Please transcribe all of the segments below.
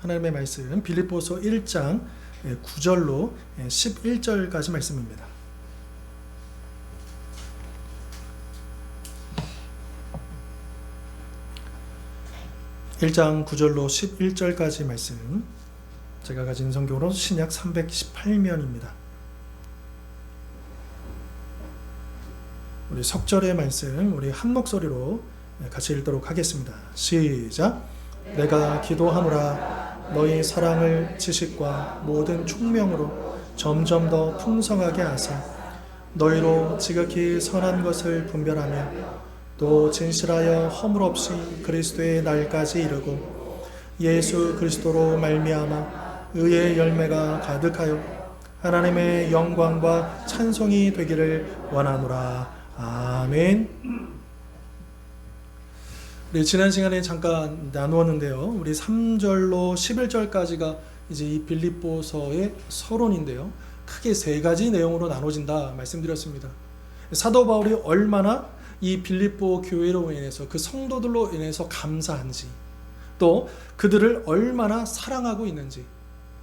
하나님의 말씀 빌립보서 1장 9절로 11절까지 말씀입니다. (1장 9절로 11절까지) 말씀, 제가 가진 성경으로 신약 318면입니다. 우리 석절의 말씀 우리 한 목소리로 같이 읽도록 하겠습니다. 시작. 내가 기도하노라 너희 사랑을 지식과 모든 총명으로 점점 더 풍성하게 하사 너희로 지극히 선한 것을 분별하며 또 진실하여 허물 없이 그리스도의 날까지 이르고 예수 그리스도로 말미암아 의의 열매가 가득하여 하나님의 영광과 찬송이 되기를 원하노라. 아멘. 우리 지난 시간에 잠깐 나누었는데요. 우리 3절로 11절까지가 이제 이 빌립보서의 서론인데요. 크게 세 가지 내용으로 나눠진다 말씀드렸습니다. 사도 바울이 얼마나 이 빌립보 교회로 인해서 그 성도들로 인해서 감사한지, 또 그들을 얼마나 사랑하고 있는지,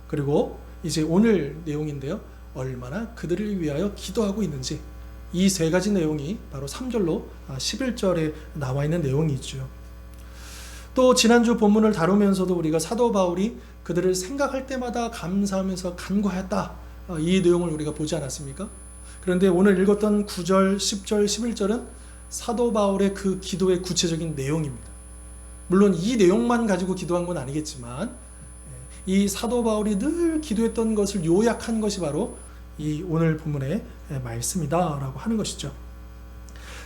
그리고 이제 오늘 내용인데요. 얼마나 그들을 위하여 기도하고 있는지, 이 세 가지 내용이 바로 3절로 11절에 나와 있는 내용이죠. 또 지난주 본문을 다루면서도 우리가 사도 바울이 그들을 생각할 때마다 감사하면서 간구하였다, 이 내용을 우리가 보지 않았습니까? 그런데 오늘 읽었던 9절, 10절, 11절은 사도 바울의 그 기도의 구체적인 내용입니다. 물론 이 내용만 가지고 기도한 건 아니겠지만 이 사도 바울이 늘 기도했던 것을 요약한 것이 바로 이 오늘 본문의 말씀이다라고 하는 것이죠.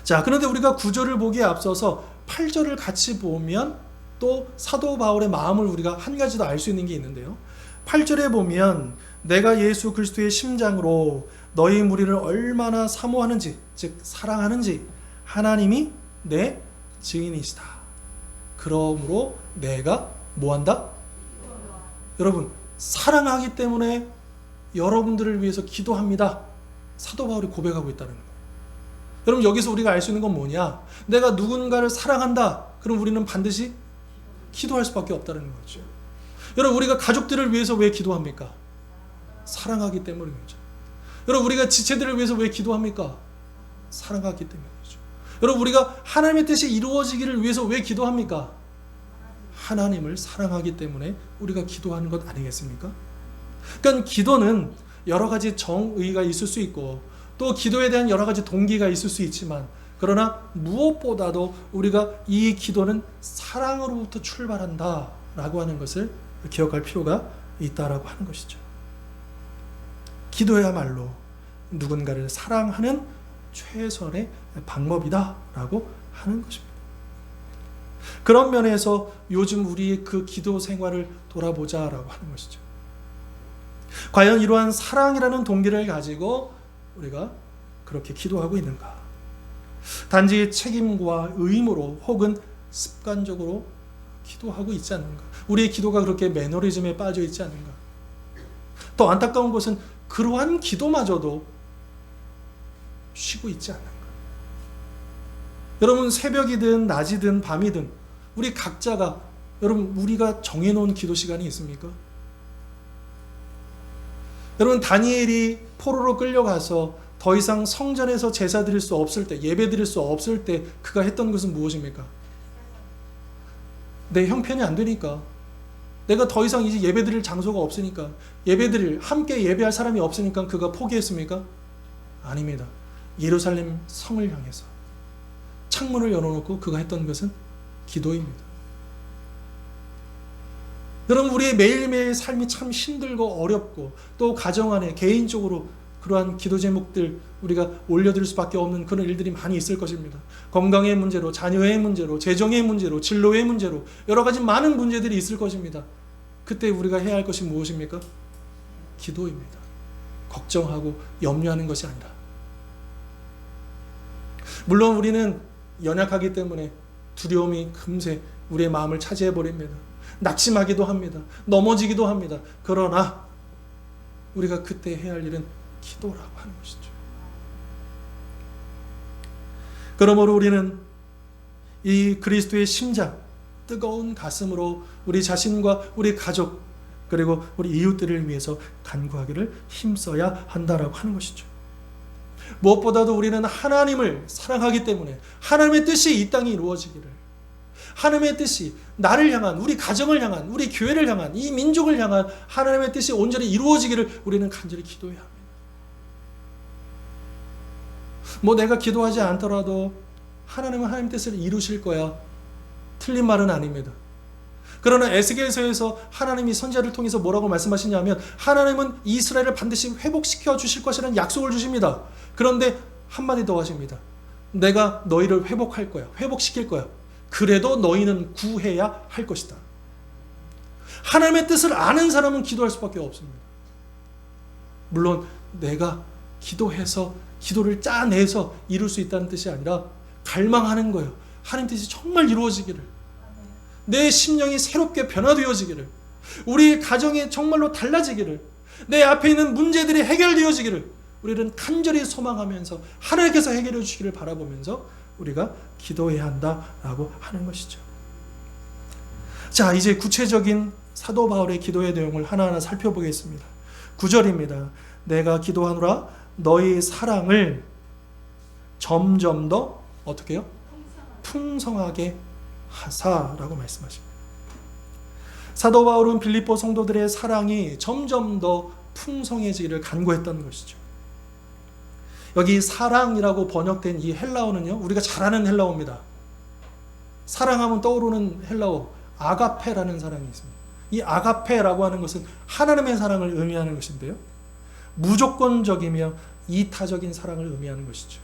자, 그런데 우리가 9절을 보기에 앞서서 8절을 같이 보면 또 사도 바울의 마음을 우리가 한 가지 더 알 수 있는 게 있는데요. 8절에 보면 내가 예수 그리스도의 심장으로 너희 무리를 얼마나 사모하는지, 즉 사랑하는지 하나님이 내 증인이시다. 그러므로 내가 뭐한다? 여러분, 사랑하기 때문에 여러분들을 위해서 기도합니다. 사도 바울이 고백하고 있다는 거예요. 여러분, 여기서 우리가 알 수 있는 건 뭐냐? 내가 누군가를 사랑한다. 그럼 우리는 반드시 기도할 수밖에 없다는 거죠. 여러분, 우리가 가족들을 위해서 왜 기도합니까? 사랑하기 때문이죠. 여러분, 우리가 지체들을 위해서 왜 기도합니까? 사랑하기 때문이죠. 여러분, 우리가 하나님의 뜻이 이루어지기를 위해서 왜 기도합니까? 하나님을 사랑하기 때문에 우리가 기도하는 것 아니겠습니까? 그러니까 기도는 여러 가지 정의가 있을 수 있고 또 기도에 대한 여러 가지 동기가 있을 수 있지만, 그러나 무엇보다도 우리가 이 기도는 사랑으로부터 출발한다라고 하는 것을 기억할 필요가 있다라고 하는 것이죠. 기도야말로 누군가를 사랑하는 최선의 방법이다라고 하는 것입니다. 그런 면에서 요즘 우리의 그 기도 생활을 돌아보자라고 하는 것이죠. 과연 이러한 사랑이라는 동기를 가지고 우리가 그렇게 기도하고 있는가? 단지 책임과 의무로 혹은 습관적으로 기도하고 있지 않는가? 우리의 기도가 그렇게 매너리즘에 빠져 있지 않는가? 더 안타까운 것은 그러한 기도마저도 쉬고 있지 않는가? 여러분, 새벽이든 낮이든 밤이든 우리 각자가, 여러분, 우리가 정해놓은 기도 시간이 있습니까? 여러분, 다니엘이 포로로 끌려가서 더 이상 성전에서 제사 드릴 수 없을 때, 예배 드릴 수 없을 때 그가 했던 것은 무엇입니까? 내 형편이 안 되니까, 내가 더 이상 이제 예배 드릴 장소가 없으니까, 예배 드릴, 함께 예배할 사람이 없으니까 그가 포기했습니까? 아닙니다. 예루살렘 성을 향해서 창문을 열어놓고 그가 했던 것은 기도입니다. 여러분, 우리의 매일매일 삶이 참 힘들고 어렵고 또 가정 안에 개인적으로 그러한 기도 제목들 우리가 올려드릴 수밖에 없는 그런 일들이 많이 있을 것입니다. 건강의 문제로, 자녀의 문제로, 재정의 문제로, 진로의 문제로 여러 가지 많은 문제들이 있을 것입니다. 그때 우리가 해야 할 것이 무엇입니까? 기도입니다. 걱정하고 염려하는 것이 아니라. 물론 우리는 연약하기 때문에 두려움이 금세 우리의 마음을 차지해버립니다. 낙심하기도 합니다. 넘어지기도 합니다. 그러나 우리가 그때 해야 할 일은 기도라고 하는 것이죠. 그러므로 우리는 이 그리스도의 심장, 뜨거운 가슴으로 우리 자신과 우리 가족 그리고 우리 이웃들을 위해서 간구하기를 힘써야 한다라고 하는 것이죠. 무엇보다도 우리는 하나님을 사랑하기 때문에 하나님의 뜻이 이 땅에 이루어지기를, 하나님의 뜻이 나를 향한, 우리 가정을 향한, 우리 교회를 향한, 이 민족을 향한 하나님의 뜻이 온전히 이루어지기를 우리는 간절히 기도해야 합니다. 내가 기도하지 않더라도 하나님은 하나님 뜻을 이루실 거야. 틀린 말은 아닙니다. 그러나 에스겔서에서 하나님이 선지자를 통해서 뭐라고 말씀하시냐면 하나님은 이스라엘을 반드시 회복시켜 주실 것이라는 약속을 주십니다. 그런데 한마디 더 하십니다. 내가 너희를 회복할 거야. 회복시킬 거야. 그래도 너희는 구해야 할 것이다. 하나님의 뜻을 아는 사람은 기도할 수밖에 없습니다. 물론 내가 기도해서 기도를 짜내서 이룰 수 있다는 뜻이 아니라 갈망하는 거예요. 하나님 뜻이 정말 이루어지기를, 내 심령이 새롭게 변화되어지기를, 우리 가정이 정말로 달라지기를, 내 앞에 있는 문제들이 해결되어지기를 우리는 간절히 소망하면서 하나님께서 해결해 주시기를 바라보면서 우리가 기도해야 한다라고 하는 것이죠. 자, 이제 구체적인 사도 바울의 기도의 내용을 하나하나 살펴보겠습니다. 9절입니다. 내가 기도하노라 너희 사랑을 점점 더 어떻게 해요? 풍성하게 하사라고 말씀하십니다. 사도 바울은 빌립보 성도들의 사랑이 점점 더 풍성해지기를 간구했던 것이죠. 여기 사랑이라고 번역된 이 헬라어는요, 우리가 잘 아는 헬라어입니다. 사랑하면 떠오르는 헬라어 아가페라는 사랑이 있습니다. 이 아가페라고 하는 것은 하나님의 사랑을 의미하는 것인데요, 무조건적이며 이타적인 사랑을 의미하는 것이죠.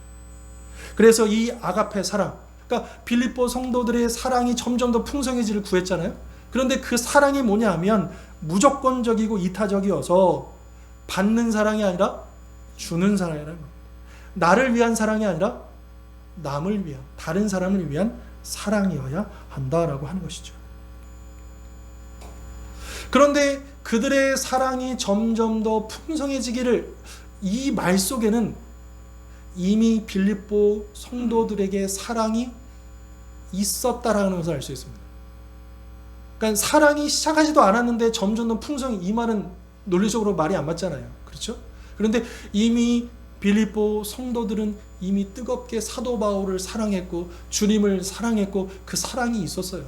그래서 이 아가페 사랑, 그러니까 빌립보 성도들의 사랑이 점점 더 풍성해지를 구했잖아요. 그런데 그 사랑이 뭐냐 하면 무조건적이고 이타적이어서 받는 사랑이 아니라 주는 사랑이라는 겁니다. 나를 위한 사랑이 아니라 남을 위한, 다른 사람을 위한 사랑이어야 한다라고 하는 것이죠. 그런데 그들의 사랑이 점점 더 풍성해지기를, 이 말 속에는 이미 빌립보 성도들에게 사랑이 있었다라는 것을 알 수 있습니다. 그러니까 사랑이 시작하지도 않았는데 점점 더 풍성히, 이 말은 논리적으로 말이 안 맞잖아요. 그렇죠? 그런데 이미 빌립보 성도들은 이미 뜨겁게 사도 바울을 사랑했고 주님을 사랑했고 그 사랑이 있었어요.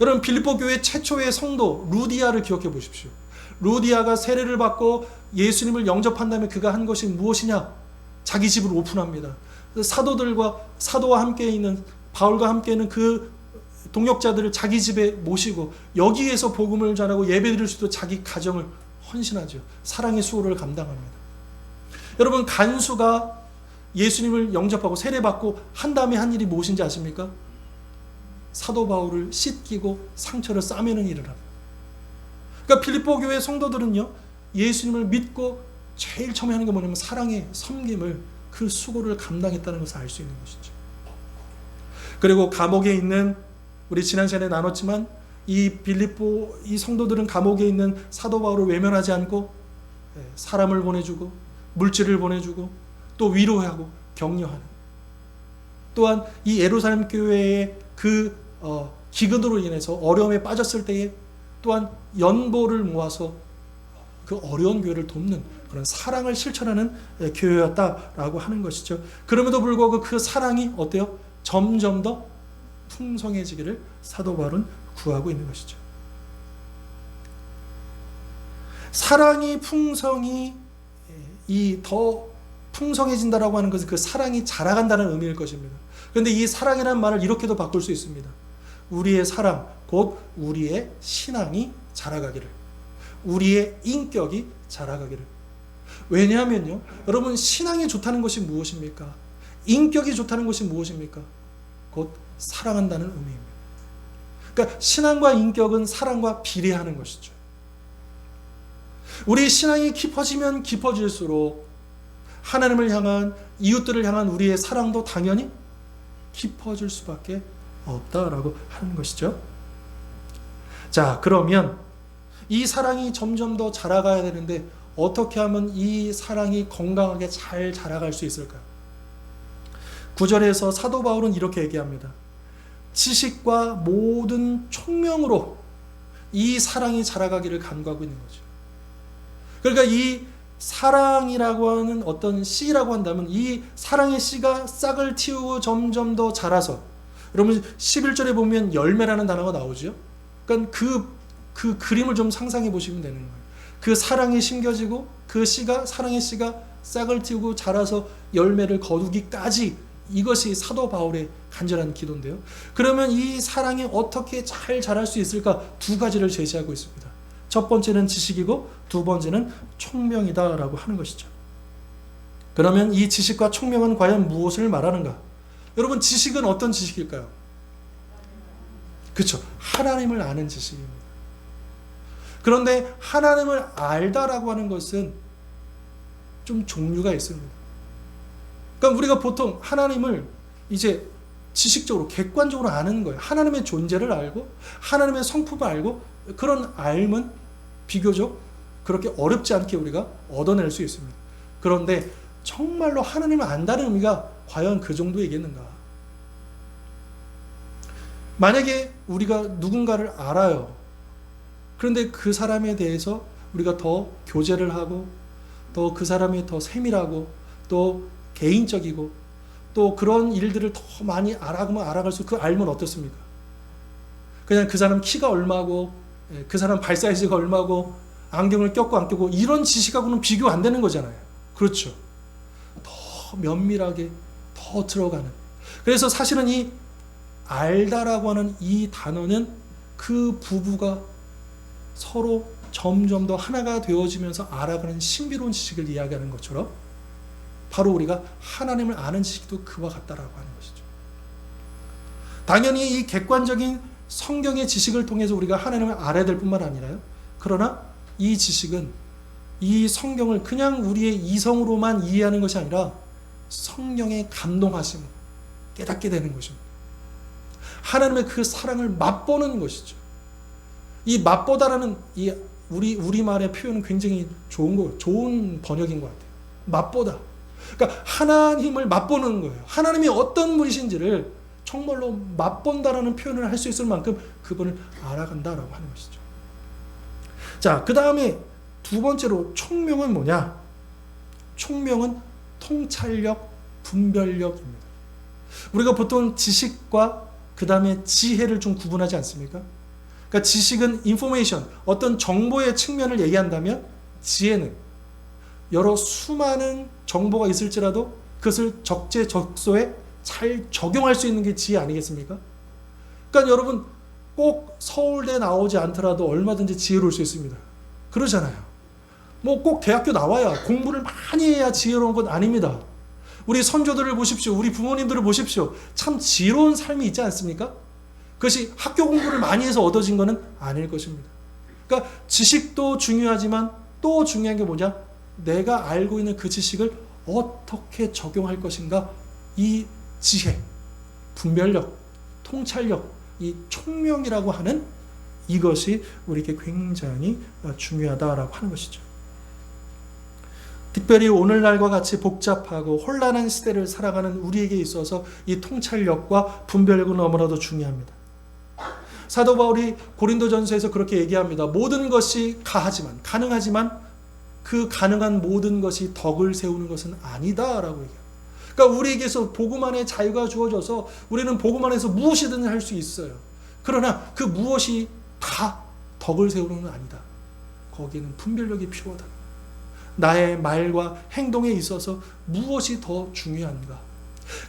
여러분, 빌립보 교회 최초의 성도 루디아를 기억해 보십시오. 루디아가 세례를 받고 예수님을 영접한 다음에 그가 한 것이 무엇이냐? 자기 집을 오픈합니다. 사도와 함께 있는, 바울과 함께 있는 그 동역자들을 자기 집에 모시고 여기에서 복음을 전하고 예배드릴 수도 자기 가정을 헌신하죠. 사랑의 수고를 감당합니다. 여러분, 간수가 예수님을 영접하고 세례받고 한 다음에 한 일이 무엇인지 아십니까? 사도 바울을 씻기고 상처를 싸매는 일을 합니다. 그러니까 빌립보 교회 성도들은요, 예수님을 믿고 제일 처음에 하는 게 뭐냐면 사랑의 섬김을, 그 수고를 감당했다는 것을 알 수 있는 것이죠. 그리고 감옥에 있는, 우리 지난 시간에 나눴지만 이 빌립보 이 성도들은 감옥에 있는 사도 바울을 외면하지 않고 사람을 보내주고 물질을 보내주고 또 위로하고 격려하는, 또한 이 예루살렘 교회의 그 기근으로 인해서 어려움에 빠졌을 때에 또한 연보를 모아서 그 어려운 교회를 돕는 그런 사랑을 실천하는 교회였다라고 하는 것이죠. 그럼에도 불구하고 그 사랑이 어때요? 점점 더 풍성해지기를 사도 바울은 구하고 있는 것이죠. 사랑이 풍성히 더 풍성해진다라고 하는 것은 그 사랑이 자라간다는 의미일 것입니다. 그런데 이 사랑이라는 말을 이렇게도 바꿀 수 있습니다. 우리의 사랑, 곧 우리의 신앙이 자라가기를, 우리의 인격이 자라가기를. 왜냐하면요, 여러분, 신앙이 좋다는 것이 무엇입니까? 인격이 좋다는 것이 무엇입니까? 곧 사랑한다는 의미입니다. 그러니까 신앙과 인격은 사랑과 비례하는 것이죠. 우리 신앙이 깊어지면 깊어질수록 하나님을 향한, 이웃들을 향한 우리의 사랑도 당연히 깊어질 수밖에 없다라고 하는 것이죠. 자, 그러면 이 사랑이 점점 더 자라가야 되는데 어떻게 하면 이 사랑이 건강하게 잘 자라갈 수 있을까요? 9절에서 사도 바울은 이렇게 얘기합니다. 지식과 모든 총명으로 이 사랑이 자라가기를 간구하고 있는 거죠. 그러니까 이 사랑이라고 하는 어떤 씨라고 한다면 이 사랑의 씨가 싹을 틔우고 점점 더 자라서, 여러분 11절에 보면 열매라는 단어가 나오죠. 그러니까 그 그림을 좀 상상해 보시면 되는 거예요. 그 사랑이 심겨지고 그 씨가, 사랑의 씨가 싹을 틔우고 자라서 열매를 거두기까지, 이것이 사도 바울의 간절한 기도인데요. 그러면 이 사랑이 어떻게 잘 자랄 수 있을까? 두 가지를 제시하고 있습니다. 첫 번째는 지식이고 두 번째는 총명이다라고 하는 것이죠. 그러면 이 지식과 총명은 과연 무엇을 말하는가? 여러분, 지식은 어떤 지식일까요? 그렇죠. 하나님을 아는 지식입니다. 그런데 하나님을 알다라고 하는 것은 좀 종류가 있습니다. 그러니까 우리가 보통 하나님을 이제 지식적으로, 객관적으로 아는 거예요. 하나님의 존재를 알고 하나님의 성품을 알고, 그런 알면 비교적 그렇게 어렵지 않게 우리가 얻어낼 수 있습니다. 그런데 정말로 하나님을 안다는 의미가 과연 그 정도이겠는가? 만약에 우리가 누군가를 알아요. 그런데 그 사람에 대해서 우리가 더 교제를 하고, 또 그 사람이 더 세밀하고, 또 개인적이고, 또 그런 일들을 더 많이 알아갈수록 그 알면 어떻습니까? 그냥 그 사람 키가 얼마고, 그 사람 발 사이즈가 얼마고, 안경을 꼈고 안 꼈고, 이런 지식하고는 비교 안 되는 거잖아요. 그렇죠. 더 면밀하게 더 들어가는. 그래서 사실은 이 알다라고 하는 이 단어는 그 부부가 서로 점점 더 하나가 되어지면서 알아가는 신비로운 지식을 이야기하는 것처럼, 바로 우리가 하나님을 아는 지식도 그와 같다라고 하는 것이죠. 당연히 이 객관적인 성경의 지식을 통해서 우리가 하나님을 알아야 될 뿐만 아니라요. 그러나 이 지식은, 이 성경을 그냥 우리의 이성으로만 이해하는 것이 아니라 성령의 감동하심으로 깨닫게 되는 것입니다. 하나님의 그 사랑을 맛보는 것이죠. 이 맛보다라는 이 우리말의 표현은 굉장히 좋은 번역인 것 같아요. 맛보다. 그러니까 하나님을 맛보는 거예요. 하나님이 어떤 분이신지를 정말로 맛본다라는 표현을 할 수 있을 만큼 그분을 알아간다라고 하는 것이죠. 자, 그 다음에 두 번째로 총명은 뭐냐? 총명은 통찰력, 분별력입니다. 우리가 보통 지식과 그 다음에 지혜를 좀 구분하지 않습니까? 그러니까 지식은 인포메이션, 어떤 정보의 측면을 얘기한다면, 지혜는 여러 수많은 정보가 있을지라도 그것을 적재적소에 잘 적용할 수 있는 게 지혜 아니겠습니까? 그러니까 여러분, 꼭 서울대 나오지 않더라도 얼마든지 지혜로울 수 있습니다. 그러잖아요. 뭐 꼭 대학교 나와야, 공부를 많이 해야 지혜로운 건 아닙니다. 우리 선조들을 보십시오. 우리 부모님들을 보십시오. 참 지혜로운 삶이 있지 않습니까? 그것이 학교 공부를 많이 해서 얻어진 것은 아닐 것입니다. 그러니까 지식도 중요하지만 또 중요한 게 뭐냐? 내가 알고 있는 그 지식을 어떻게 적용할 것인가? 이 지혜, 분별력, 통찰력, 이 총명이라고 하는 이것이 우리에게 굉장히 중요하다라고 하는 것이죠. 특별히 오늘날과 같이 복잡하고 혼란한 시대를 살아가는 우리에게 있어서 이 통찰력과 분별력은 너무나도 중요합니다. 사도 바울이 고린도전서에서 그렇게 얘기합니다. 모든 것이 가능하지만 그 가능한 모든 것이 덕을 세우는 것은 아니다라고 얘기합니다. 그러니까 우리에게서 복음 안에 자유가 주어져서 우리는 복음 안에서 무엇이든 할 수 있어요. 그러나 그 무엇이 다 덕을 세우는 건 아니다. 거기에는 분별력이 필요하다. 나의 말과 행동에 있어서 무엇이 더 중요한가?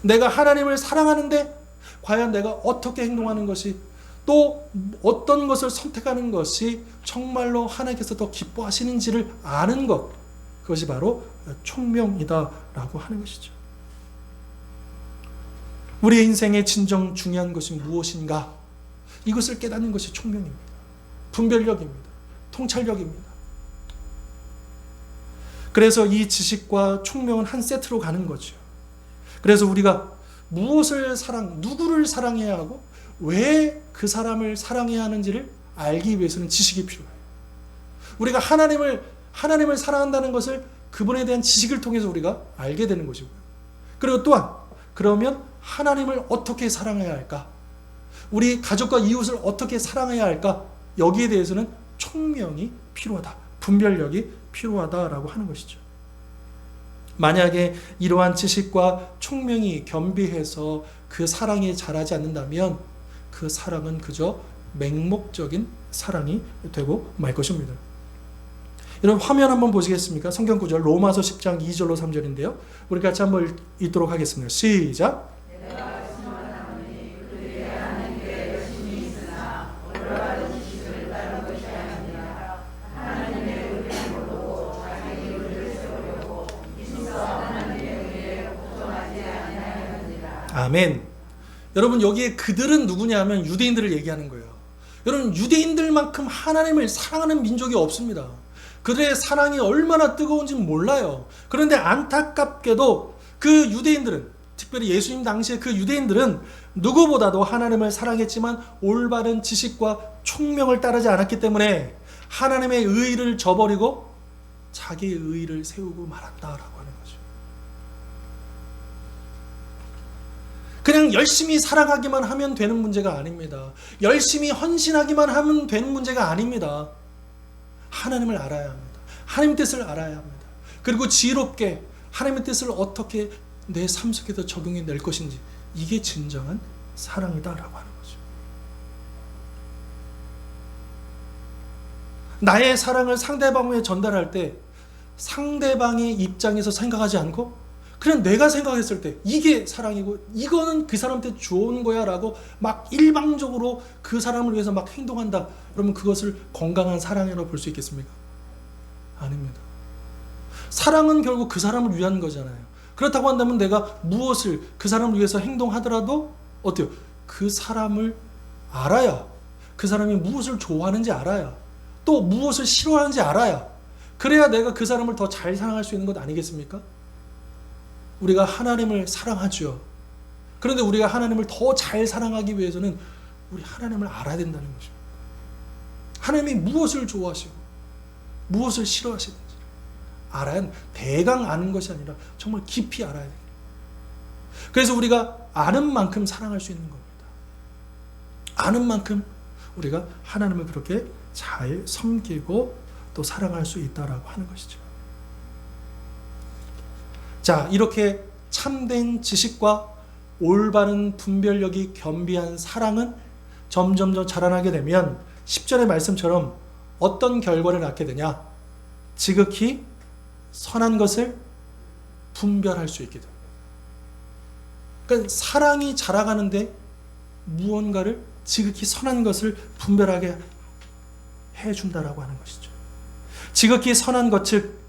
내가 하나님을 사랑하는데 과연 내가 어떻게 행동하는 것이, 또 어떤 것을 선택하는 것이 정말로 하나님께서 더 기뻐하시는지를 아는 것, 그것이 바로 총명이다라고 하는 것이죠. 우리의 인생에 진정 중요한 것이 무엇인가? 이것을 깨닫는 것이 총명입니다. 분별력입니다. 통찰력입니다. 그래서 이 지식과 총명은 한 세트로 가는 거죠. 그래서 우리가 누구를 사랑해야 하고 왜 그 사람을 사랑해야 하는지를 알기 위해서는 지식이 필요해요. 우리가 하나님을 사랑한다는 것을 그분에 대한 지식을 통해서 우리가 알게 되는 것이고요. 그리고 또한 그러면 하나님을 어떻게 사랑해야 할까? 우리 가족과 이웃을 어떻게 사랑해야 할까? 여기에 대해서는 총명이 필요하다. 분별력이 필요하다라고 하는 것이죠. 만약에 이러한 지식과 총명이 겸비해서 그 사랑이 자라지 않는다면 그 사랑은 그저 맹목적인 사랑이 되고 말 것입니다. 여러분 화면 한번 보시겠습니까? 성경 구절 로마서 10장 2절로 3절인데요. 우리 같이 한번 읽도록 하겠습니다. 시작. 아멘. 여러분 여기에 그들은 누구냐면 유대인들을 얘기하는 거예요. 여러분 유대인들만큼 하나님을 사랑하는 민족이 없습니다. 그들의 사랑이 얼마나 뜨거운지는 몰라요. 그런데 안타깝게도 그 유대인들은, 특별히 예수님 당시에 그 유대인들은 누구보다도 하나님을 사랑했지만 올바른 지식과 총명을 따르지 않았기 때문에 하나님의 의의를 저버리고 자기의 의의를 세우고 말았다라고 하는 거죠. 그냥 열심히 사랑하기만 하면 되는 문제가 아닙니다. 열심히 헌신하기만 하면 되는 문제가 아닙니다. 하나님을 알아야 합니다. 하나님의 뜻을 알아야 합니다. 그리고 지혜롭게 하나님의 뜻을 어떻게 내 삶 속에서 적용해 낼 것인지, 이게 진정한 사랑이다라고 하는 거죠. 나의 사랑을 상대방에게 전달할 때 상대방의 입장에서 생각하지 않고 그냥 내가 생각했을 때 이게 사랑이고 이거는 그 사람한테 좋은 거야 라고 막 일방적으로 그 사람을 위해서 막 행동한다. 그러면 그것을 건강한 사랑이라고 볼 수 있겠습니까? 아닙니다. 사랑은 결국 그 사람을 위한 거잖아요. 그렇다고 한다면 내가 무엇을 그 사람을 위해서 행동하더라도 어때요? 그 사람을 알아야, 그 사람이 무엇을 좋아하는지 알아야, 또 무엇을 싫어하는지 알아야, 그래야 내가 그 사람을 더 잘 사랑할 수 있는 것 아니겠습니까? 우리가 하나님을 사랑하죠. 그런데 우리가 하나님을 더 잘 사랑하기 위해서는 우리 하나님을 알아야 된다는 것입니다. 하나님이 무엇을 좋아하시고 무엇을 싫어하시는지 알아야, 대강 아는 것이 아니라 정말 깊이 알아야 됩니다. 그래서 우리가 아는 만큼 사랑할 수 있는 겁니다. 아는 만큼 우리가 하나님을 그렇게 잘 섬기고 또 사랑할 수 있다라고 하는 것이죠. 자, 이렇게 참된 지식과 올바른 분별력이 겸비한 사랑은 점점 더 자라나게 되면 10절의 말씀처럼 어떤 결과를 낳게 되냐? 지극히 선한 것을 분별할 수 있게 됩니다. 그러니까 사랑이 자라가는데 무언가를 지극히 선한 것을 분별하게 해준다라고 하는 것이죠. 지극히 선한 것, 즉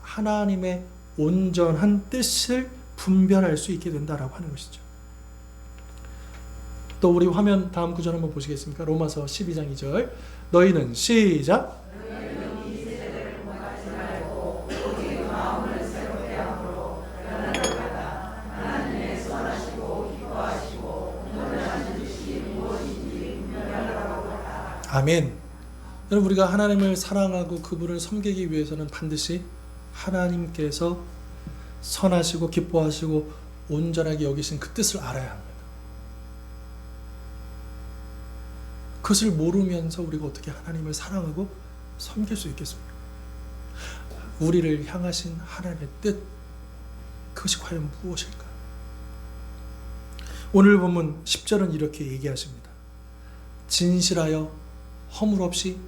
하나님의 온전한 뜻을 분별할 수 있게 된다라고 하는 것이죠. 또 우리 화면 다음 구절 한번 보시겠습니까? 로마서 12장 2절. 너희는 시작. 아멘. 여러분 우리가 하나님을 사랑하고 그분을 섬기기 위해서는 반드시 하나님께서 선하시고 기뻐하시고 온전하게 여기신 그 뜻을 알아야 합니다. 그것을 모르면서 우리가 어떻게 하나님을 사랑하고 섬길 수 있겠습니까? 우리를 향하신 하나님의 뜻, 그것이 과연 무엇일까? 오늘 본문 10절은 이렇게 얘기하십니다. 진실하여 허물 없이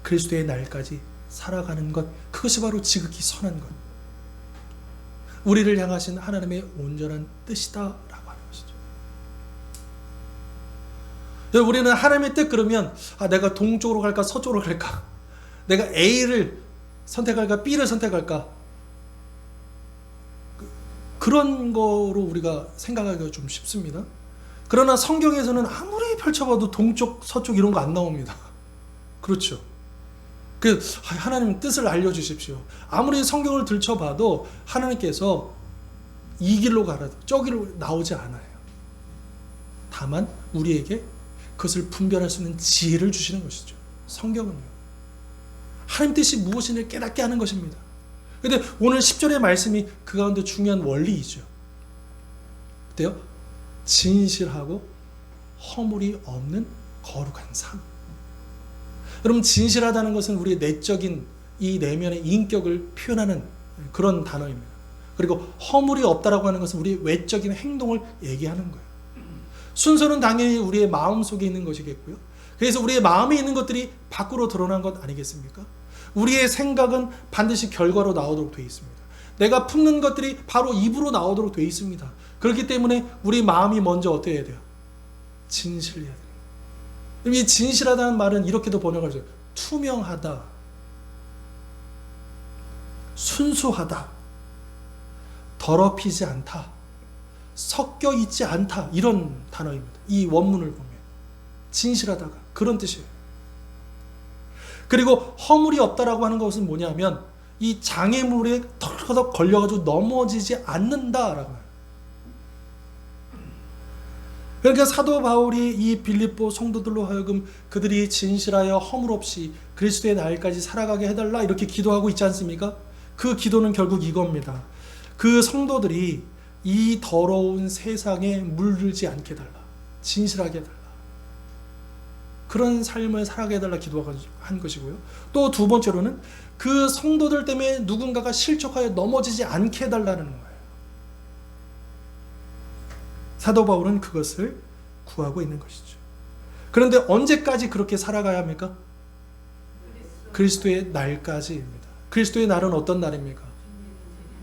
그리스도의 날까지 살아가는 것, 그것이 바로 지극히 선한 것, 우리를 향하신 하나님의 온전한 뜻이다라고 하는 것이죠. 우리는 하나님의 뜻 그러면 내가 동쪽으로 갈까 서쪽으로 갈까, 내가 A를 선택할까 B를 선택할까, 그런 거로 우리가 생각하기가 좀 쉽습니다. 그러나 성경에서는 아무리 펼쳐봐도 동쪽 서쪽 이런 거 안 나옵니다. 그렇죠. 하나님 뜻을 알려주십시오. 아무리 성경을 들춰봐도 하나님께서 이 길로 가라, 저 길로 나오지 않아요. 다만 우리에게 그것을 분별할 수 있는 지혜를 주시는 것이죠. 성경은요. 하나님 뜻이 무엇인지 깨닫게 하는 것입니다. 그런데 오늘 10절의 말씀이 그 가운데 중요한 원리이죠. 어때요? 진실하고 허물이 없는 거룩한 삶. 여러분, 진실하다는 것은 우리의 내적인 이 내면의 인격을 표현하는 그런 단어입니다. 그리고 허물이 없다라고 하는 것은 우리의 외적인 행동을 얘기하는 거예요. 순서는 당연히 우리의 마음 속에 있는 것이겠고요. 그래서 우리의 마음에 있는 것들이 밖으로 드러난 것 아니겠습니까? 우리의 생각은 반드시 결과로 나오도록 되어 있습니다. 내가 품는 것들이 바로 입으로 나오도록 되어 있습니다. 그렇기 때문에 우리 마음이 먼저 어떻게 해야 돼요? 진실해야 돼요. 이 진실하다는 말은 이렇게도 번역할 수 있어요. 투명하다, 순수하다, 더럽히지 않다, 섞여 있지 않다, 이런 단어입니다. 이 원문을 보면 진실하다가 그런 뜻이에요. 그리고 허물이 없다라고 하는 것은 뭐냐면 이 장애물에 덜커덕 걸려가지고 넘어지지 않는다라고 해요. 그러니까 사도 바울이 이 빌립보 성도들로 하여금 그들이 진실하여 허물 없이 그리스도의 날까지 살아가게 해달라 이렇게 기도하고 있지 않습니까? 그 기도는 결국 이겁니다. 그 성도들이 이 더러운 세상에 물들지 않게 해달라, 진실하게 해달라, 그런 삶을 살아가게 해달라 기도한 것이고요. 또 두 번째로는 그 성도들 때문에 누군가가 실족하여 넘어지지 않게 해달라는 거예요. 사도 바울은 그것을 구하고 있는 것이죠. 그런데 언제까지 그렇게 살아가야 합니까? 그리스도의 날까지입니다. 그리스도의 날은 어떤 날입니까?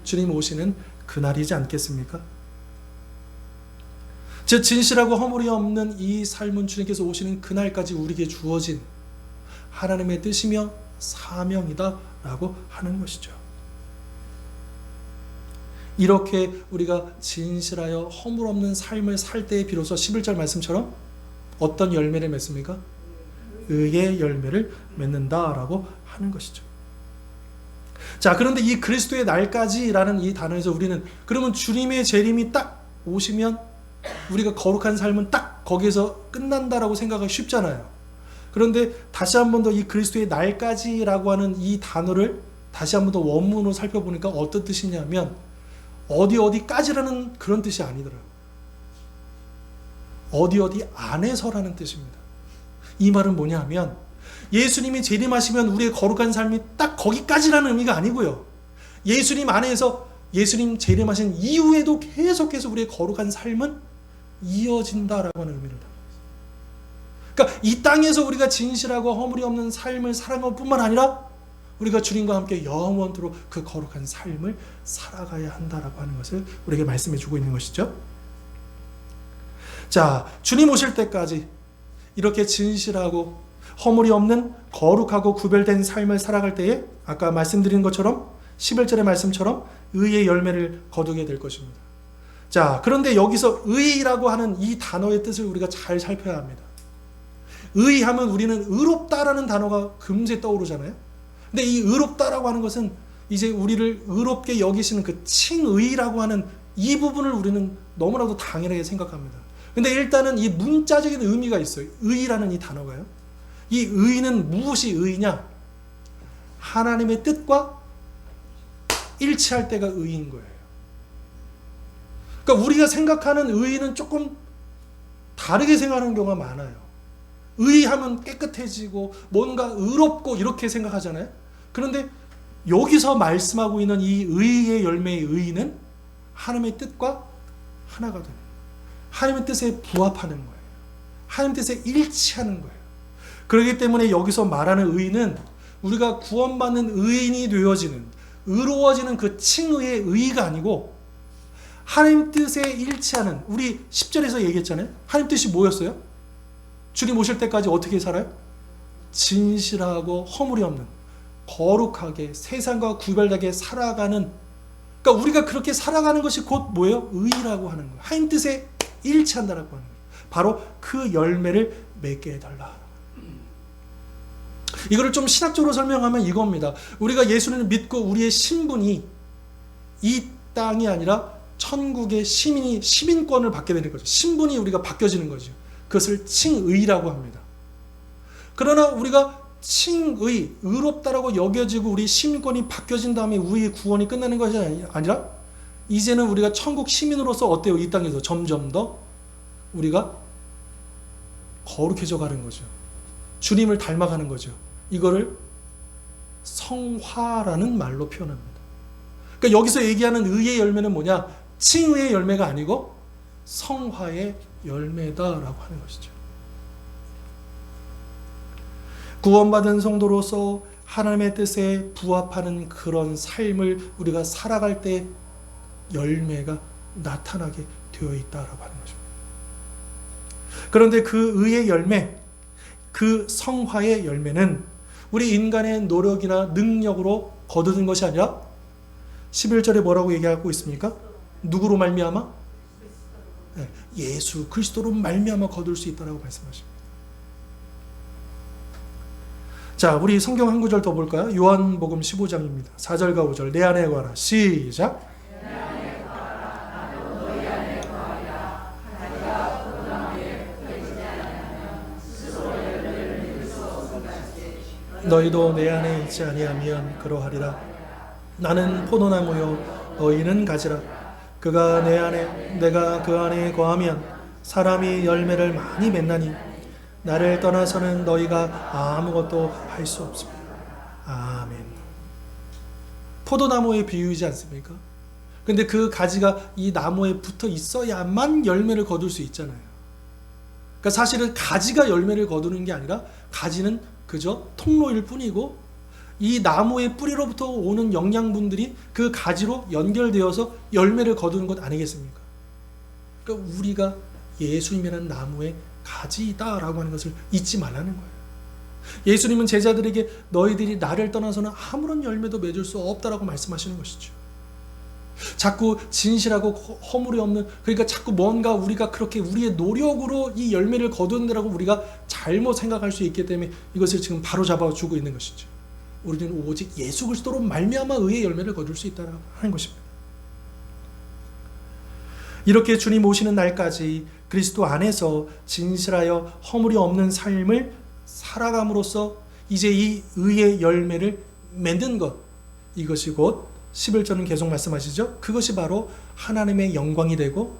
주님 오시는 그날이지 않겠습니까? 즉 진실하고 허물이 없는 이 삶은 주님께서 오시는 그날까지 우리에게 주어진 하나님의 뜻이며 사명이다 라고 하는 것이죠. 이렇게 우리가 진실하여 허물 없는 삶을 살 때에 비로소 11절 말씀처럼 어떤 열매를 맺습니까? 의의 열매를 맺는다라고 하는 것이죠. 자, 그런데 이 그리스도의 날까지라는 이 단어에서 우리는 그러면 주님의 재림이 딱 오시면 우리가 거룩한 삶은 딱 거기에서 끝난다라고 생각하기 쉽잖아요. 그런데 다시 한 번 더 이 그리스도의 날까지라고 하는 이 단어를 다시 한 번 더 원문으로 살펴보니까 어떤 뜻이냐면 어디까지라는 그런 뜻이 아니더라고요. 어디 안에서라는 뜻입니다. 이 말은 뭐냐면 예수님이 재림하시면 우리의 거룩한 삶이 딱 거기까지라는 의미가 아니고요. 예수님 안에서 예수님 재림하신 이후에도 계속해서 우리의 거룩한 삶은 이어진다라고 하는 의미를 담고 있습니다. 그러니까 이 땅에서 우리가 진실하고 허물이 없는 삶을 살아가는 것뿐만 아니라 우리가 주님과 함께 영원토록 그 거룩한 삶을 살아가야 한다라고 하는 것을 우리에게 말씀해 주고 있는 것이죠. 자, 주님 오실 때까지 이렇게 진실하고 허물이 없는 거룩하고 구별된 삶을 살아갈 때에 아까 말씀드린 것처럼 11절의 말씀처럼 의의 열매를 거두게 될 것입니다. 자, 그런데 여기서 의라고 하는 이 단어의 뜻을 우리가 잘 살펴야 합니다. 의하면 우리는 의롭다라는 단어가 금세 떠오르잖아요. 근데 이 의롭다라고 하는 것은 이제 우리를 의롭게 여기시는 그 칭의라고 하는 이 부분을 우리는 너무나도 당연하게 생각합니다. 근데 일단은 이 문자적인 의미가 있어요. 의라는 이 단어가요. 이 의는 무엇이 의냐? 하나님의 뜻과 일치할 때가 의인 거예요. 그러니까 우리가 생각하는 의는 조금 다르게 생각하는 경우가 많아요. 의하면 깨끗해지고 뭔가 의롭고 이렇게 생각하잖아요. 그런데 여기서 말씀하고 있는 이 의의 열매의 의는 하나님의 뜻과 하나가 되는 거예요. 하나님의 뜻에 부합하는 거예요. 하나님 뜻에 일치하는 거예요. 그렇기 때문에 여기서 말하는 의는 우리가 구원받는 의인이 되어지는 의로워지는 그 칭의의 의가 아니고 하나님 뜻에 일치하는, 우리 10절에서 얘기했잖아요. 하나님 뜻이 뭐였어요? 주님 오실 때까지 어떻게 살아요? 진실하고 허물이 없는 거룩하게 세상과 구별되게 살아가는, 그러니까 우리가 그렇게 살아가는 것이 곧 뭐예요? 의라고 하는 거예요. 하나님 뜻에 일치한다라고 하는 거예요. 바로 그 열매를 맺게 해달라. 이거를 좀 신학적으로 설명하면 이겁니다. 우리가 예수를 믿고 우리의 신분이 이 땅이 아니라 천국의 시민권을 받게 되는 거죠. 신분이 우리가 바뀌어지는 거죠. 그것을 칭의라고 합니다. 그러나 우리가 칭의, 의롭다라고 여겨지고 우리 시민권이 바뀌어진 다음에 우리의 구원이 끝나는 것이 아니라 이제는 우리가 천국 시민으로서 어때요? 이 땅에서 점점 더 우리가 거룩해져 가는 거죠. 주님을 닮아가는 거죠. 이거를 성화라는 말로 표현합니다. 그러니까 여기서 얘기하는 의의 열매는 뭐냐? 칭의의 열매가 아니고 성화의 열매다라고 하는 것이죠. 구원받은 성도로서 하나님의 뜻에 부합하는 그런 삶을 우리가 살아갈 때 열매가 나타나게 되어 있다라고 하는 것입니다. 그런데 그 의의 열매, 그 성화의 열매는 우리 인간의 노력이나 능력으로 거두는 것이 아니라 11절에 뭐라고 얘기하고 있습니까? 누구로 말미암아? 예수 그리스도로 말미암아 거둘 수 있다라고 말씀하십니다. 자, 우리 성경 한 구절 더 볼까요? 요한복음 15장입니다. 4절과 5절. 내 안에 거하라. 시작. 너희도 내 안에 있지 아니하면 그러하리라. 나는 포도나무요 너희는 가지라. 그가 내 안에 내가 그 안에 거하면 사람이 열매를 많이 맺나니 나를 떠나서는 너희가 아무것도 할 수 없습니다. 아멘. 포도나무에 비유이지 않습니까? 근데 그 가지가 이 나무에 붙어 있어야만 열매를 거둘 수 있잖아요. 그러니까 사실은 가지가 열매를 거두는 게 아니라 가지는 그저 통로일 뿐이고 이 나무의 뿌리로부터 오는 영양분들이 그 가지로 연결되어서 열매를 거두는 것 아니겠습니까? 그러니까 우리가 예수님이라는 나무의 가지이다라고 하는 것을 잊지 말라는 거예요. 예수님은 제자들에게 너희들이 나를 떠나서는 아무런 열매도 맺을 수 없다라고 말씀하시는 것이죠. 자꾸 진실하고 허물이 없는, 그러니까 자꾸 뭔가 우리가 그렇게 우리의 노력으로 이 열매를 거두는다라고 우리가 잘못 생각할 수 있기 때문에 이것을 지금 바로 잡아주고 있는 것이죠. 우리는 오직 예수 그리스도로 말미암아 의의 열매를 거둘 수 있다라고 하는 것입니다. 이렇게 주님 오시는 날까지 그리스도 안에서 진실하여 허물이 없는 삶을 살아감으로써 이제 이 의의 열매를 맺는 것, 이것이 곧 11절은 계속 말씀하시죠. 그것이 바로 하나님의 영광이 되고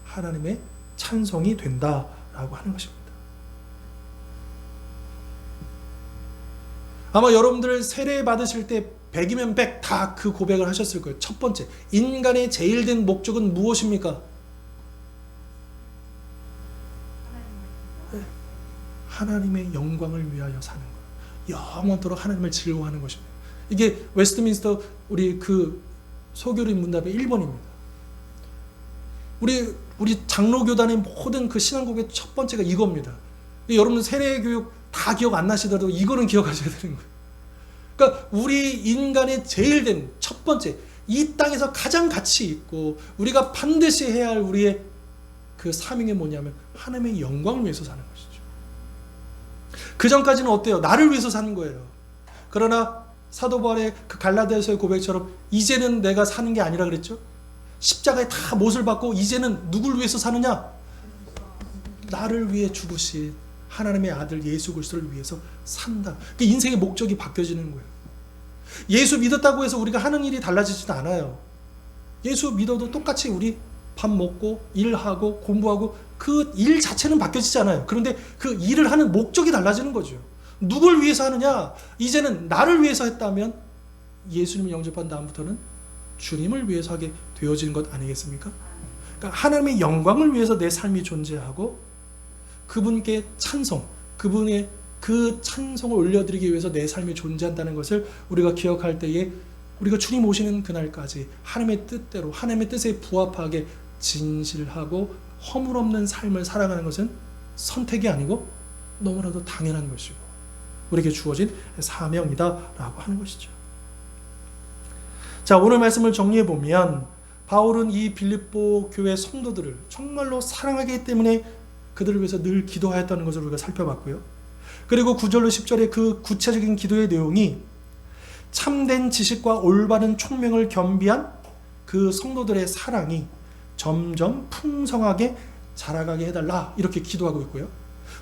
하나님의 찬송이 된다라고 하는 것입니다. 아마 여러분들 세례 받으실 때 100이면 100 다 그 고백을 하셨을 거예요. 첫 번째, 인간의 제일 된 목적은 무엇입니까? 하나님의 영광을 위하여 사는 것, 영원토록 하나님을 즐거워하는 것입니다. 이게 웨스트민스터 우리 그 소교리 문답의 1번입니다. 우리 장로교단의 모든 그 신앙고백 첫 번째가 이겁니다. 여러분 세례 교육 다 기억 안 나시더라도 이거는 기억하셔야 되는 거예요. 그러니까 우리 인간의 제일 된 첫 번째, 이 땅에서 가장 가치 있고 우리가 반드시 해야 할 우리의 그 사명이 뭐냐면 하나님의 영광을 위해서 사는 것이죠. 그 전까지는 어때요? 나를 위해서 사는 거예요. 그러나 사도 바울의 그 갈라디아서의 고백처럼 이제는 내가 사는 게 아니라 그랬죠. 십자가에 다 못을 받고 이제는 누굴 위해서 사느냐? 나를 위해 죽으신 하나님의 아들 예수 그리스도를 위해서 산다. 그 인생의 목적이 바뀌어지는 거예요. 예수 믿었다고 해서 우리가 하는 일이 달라지지도 않아요. 예수 믿어도 똑같이 우리 밥 먹고 일하고 공부하고 그 일 자체는 바뀌어지지 않아요. 그런데 그 일을 하는 목적이 달라지는 거죠. 누굴 위해서 하느냐? 이제는 나를 위해서 했다면 예수님을 영접한 다음부터는 주님을 위해서 하게 되어지는 것 아니겠습니까? 그러니까 하나님의 영광을 위해서 내 삶이 존재하고 그분께 찬송, 그분의 그 찬송을 올려드리기 위해서 내 삶이 존재한다는 것을 우리가 기억할 때에 우리가 주님 오시는 그날까지 하나님의 뜻대로 하나님의 뜻에 부합하게 진실하고 허물 없는 삶을 살아가는 것은 선택이 아니고 너무나도 당연한 것이고 우리에게 주어진 사명이다라고 하는 것이죠. 자, 오늘 말씀을 정리해 보면 바울은 이 빌립보 교회 성도들을 정말로 사랑하기 때문에 그들을 위해서 늘 기도하였다는 것을 우리가 살펴봤고요. 그리고 9절로 10절의 그 구체적인 기도의 내용이 참된 지식과 올바른 총명을 겸비한 그 성도들의 사랑이 점점 풍성하게 자라가게 해달라 이렇게 기도하고 있고요.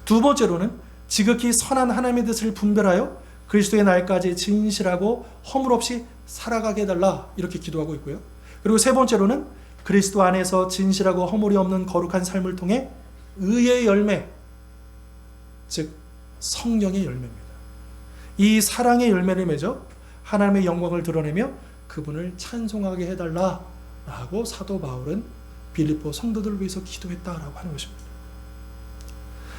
두 번째로는 지극히 선한 하나님의 뜻을 분별하여 그리스도의 날까지 진실하고 허물 없이 살아가게 해달라 이렇게 기도하고 있고요. 그리고 세 번째로는 그리스도 안에서 진실하고 허물이 없는 거룩한 삶을 통해 의의 열매, 즉 성령의 열매입니다. 이 사랑의 열매를 맺어 하나님의 영광을 드러내며 그분을 찬송하게 해달라라고 사도 바울은 빌립보 성도들을 위해서 기도했다라고 하는 것입니다.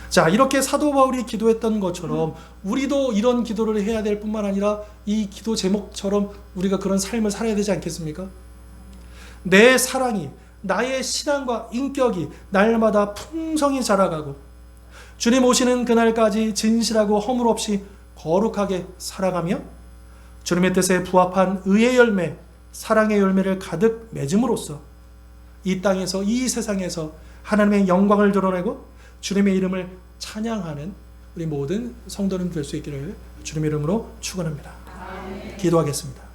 자, 이렇게 사도 바울이 기도했던 것처럼 우리도 이런 기도를 해야 될 뿐만 아니라 이 기도 제목처럼 우리가 그런 삶을 살아야 되지 않겠습니까? 내 사랑이, 나의 신앙과 인격이 날마다 풍성히 자라가고 주님 오시는 그날까지 진실하고 허물 없이 거룩하게 살아가며 주님의 뜻에 부합한 의의 열매, 사랑의 열매를 가득 맺음으로써 이 땅에서, 이 세상에서 하나님의 영광을 드러내고 주님의 이름을 찬양하는 우리 모든 성도님 될 수 있기를 주님의 이름으로 축원합니다. 기도하겠습니다.